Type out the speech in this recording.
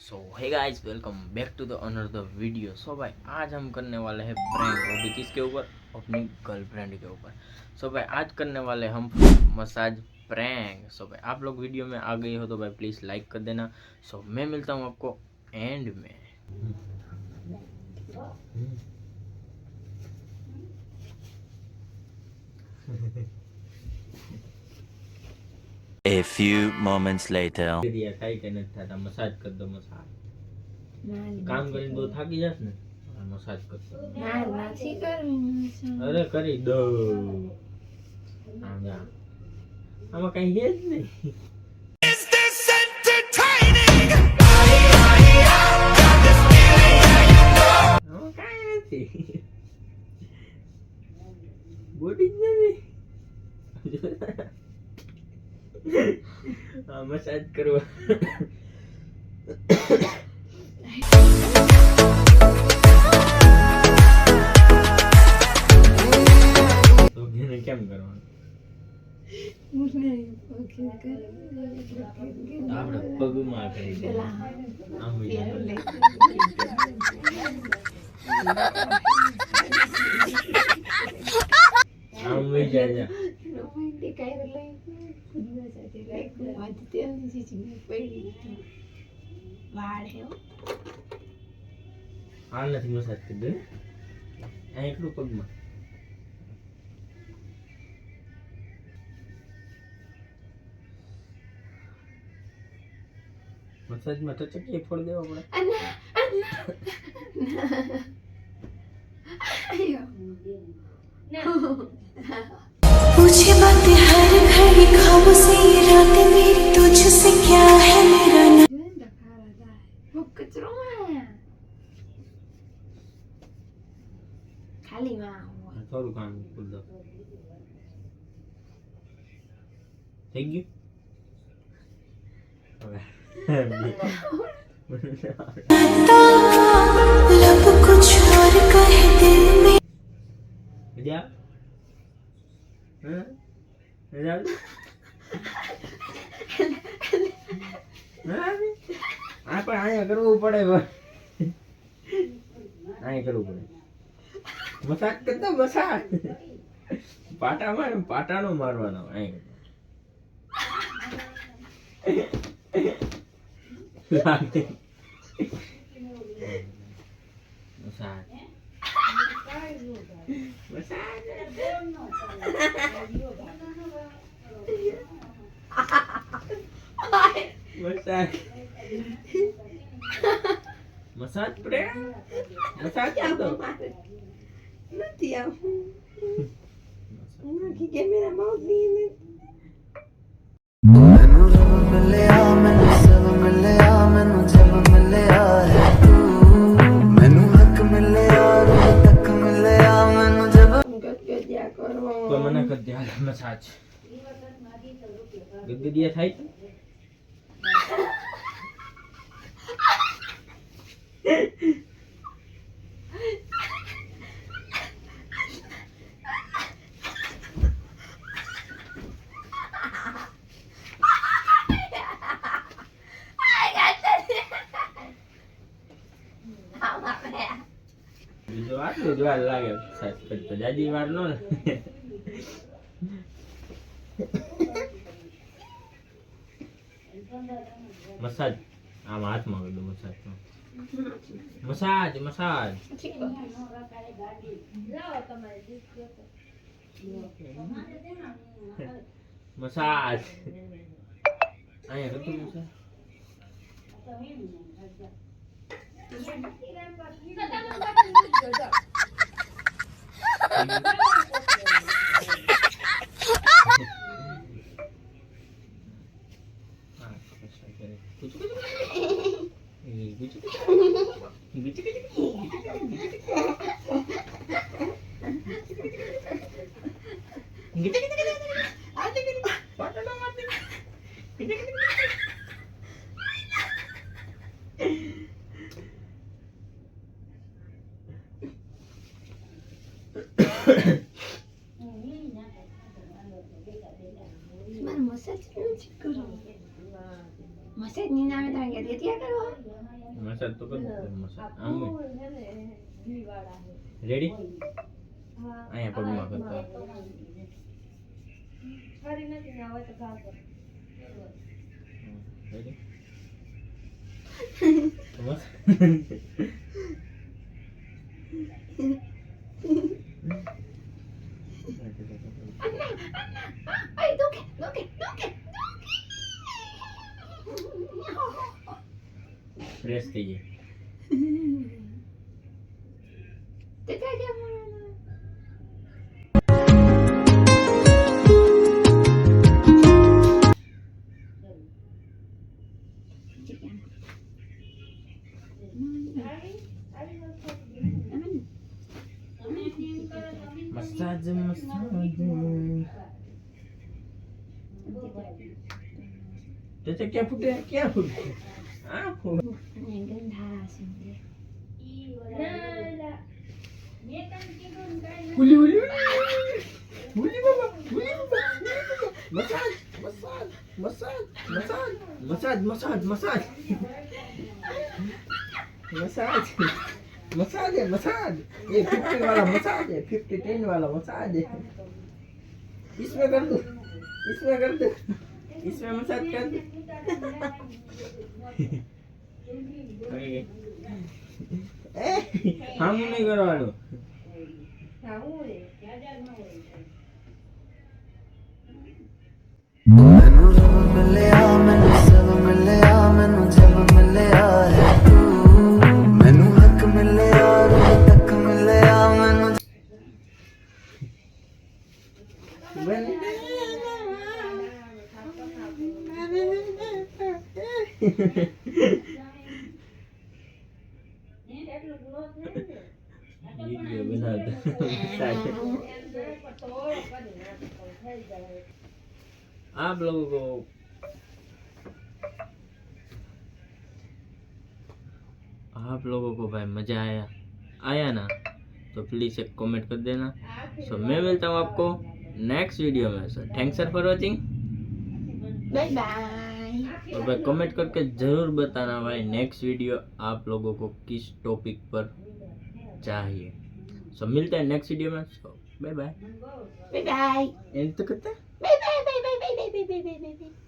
So hey guys, welcome back to the another video. So भाई आज हम करने वाले हैं प्रैंक, वो भी किसके ऊपर? अपनी गर्लफ्रेंड के ऊपर। सो भाई आज करने वाले हम मसाज प्रैंक। सो भाई आप लोग वीडियो में आ गए हो तो भाई प्लीज़ लाइक कर देना। सो मैं मिलता हूँ आपको एंड में। A few moments later. થાય કે નથી થતા? મસાજ કર દો, મસાજ કામ કરીને બહુ થાકી જાસ ને, મસાજ કરતો. અરે કરી દો. આમાં કઈ હે જ નહીં. આમાં કાંઈ નથી. બોડી જ નથી. મસાજ કરવા. કેમ કરવાનું? આપણે પગમાં કરી દે. આમ વહી જાય. આ નથી મસાજ કરી દે. આ એકલું પગમાં. મસાજમાં ટચકી ફોડી દેવા પડે. मुझे बातें हर घड़ी ख्वाबों से ये रातें मेरी तुझसे क्या है मेरा नाम खाली થોડું કામ કરી દો. થઈ ગયું. लब कुछ और कहे दिल में મજા મજા આ પણ અહીંયા કરવું પડે. અહીંયા કરવું પડે. મસાજ કરતો મસાજ. પાટાનો મારવાનો. અહીંયા મસાજ મસાજ પ્રેમ મસાજ કરતો નથી આવું નથી કે મેરા માઉથ નહીં मैनू रब मिलया मैनू सब मिलया मैनू जब मिलया है तू मैनू हक मिलया रूह तक मिलया मैनू जब ગદગદિયા કરો તો મને કર દે હાલ મસાજ. ગદગદિયા થાય. બીજો આટલું જ વાર લાગે સાહેબ, તો જાજી વાર નો ને. મસાજ આમ હાથમાં કરી દો. મસાજ મસાજ મસાજ મસાજ અહીંયા કરતું મસાજ. મારે મસાજ કેવું છે કરો મસાજની નામે તમે કે ત્યાં કરો મસાજ તો કર દે મસાજ આમ રેડી અહીંયા પગમાં કરતા રેડી બસ Ay, toque. ફ્રેશ થઈ જાય Te callas, mamá. Massage massage તે ક્યાં ફૂટે આ ફૂટ ઉલી ઉલી ઉલી બાબા massage massage massage massage massage massage massage है मसाज ये 50 वाला मसाज है 50 वाला मसाज है इसमें कर दो इसमें मसाज कर दो हम नहीं करवानो मैनू जब मिलिया मैनू सब मिलिया मैनू जब मिलिया है तू मैनू हक मिलिया रूह तक मिलिया मैनू वीडियो बना दो आप लोगों को भाई मजा आया ना तो प्लीज एक कमेंट कर देना सो मैं मिलता हूँ आपको नेक्स्ट वीडियो में so thanks for watching Bye bye. और भाई कमेंट करके जरूर बताना भाई नेक्स्ट वीडियो आप लोगों को किस टॉपिक पर चाहिए सो मिलते हैं नेक्स्ट वीडियो में so bye bye Bye bye. And तो करते हैं Bye bye.